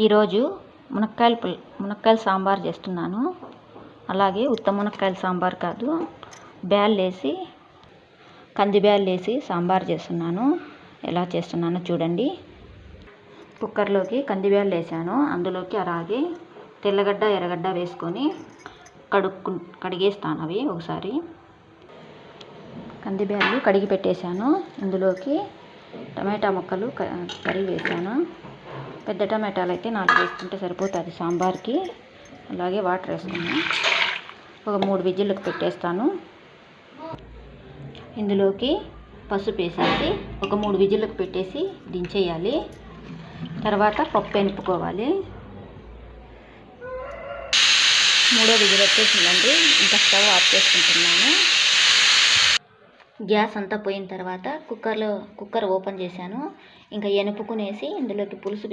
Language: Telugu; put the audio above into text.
ఈరోజు మునక్కాయల సాంబార్ చేస్తున్నాను. అలాగే ఉత్త మునక్కాయల సాంబార్ కాదు, బ్యాళ్ళేసి కంది బ్యాళ్ళేసి సాంబార్ చేస్తున్నాను. ఎలా చేస్తున్నానో చూడండి. కుక్కర్లోకి కంది బ్యాళ్ళు వేసాను. అందులోకి అలాగే తెల్లగడ్డ ఎర్రగడ్డ వేసుకొని కడిగేస్తాను అవి ఒకసారి. కంది బ్యాళ్ళు కడిగి పెట్టేశాను. ఇందులోకి టమాటా ముక్కలు కడిగి వేసాను. పెద్ద టమాటాలు అయితే 4 వేసుకుంటే సరిపోతుంది సాంబార్కి. అలాగే వాటర్ వేసుకున్నాను. ఒక 3 విజిల్లకు పెట్టేస్తాను. ఇందులోకి పసుపు వేసేసి ఒక 3 విజిల్లకు పెట్టేసి దించేయాలి. తర్వాత పప్పు ఎనుపుకోవాలి. 3వ విజిల్ వచ్చేసిందండి. ఇంకా స్టవ్ ఆఫ్ చేసుకుంటున్నాను. గ్యాస్ అంతా పోయిన తర్వాత కుక్కర్ ఓపెన్ చేశాను. ఇంకా ఎనుపుకునేసి ఇందులోకి పులుసు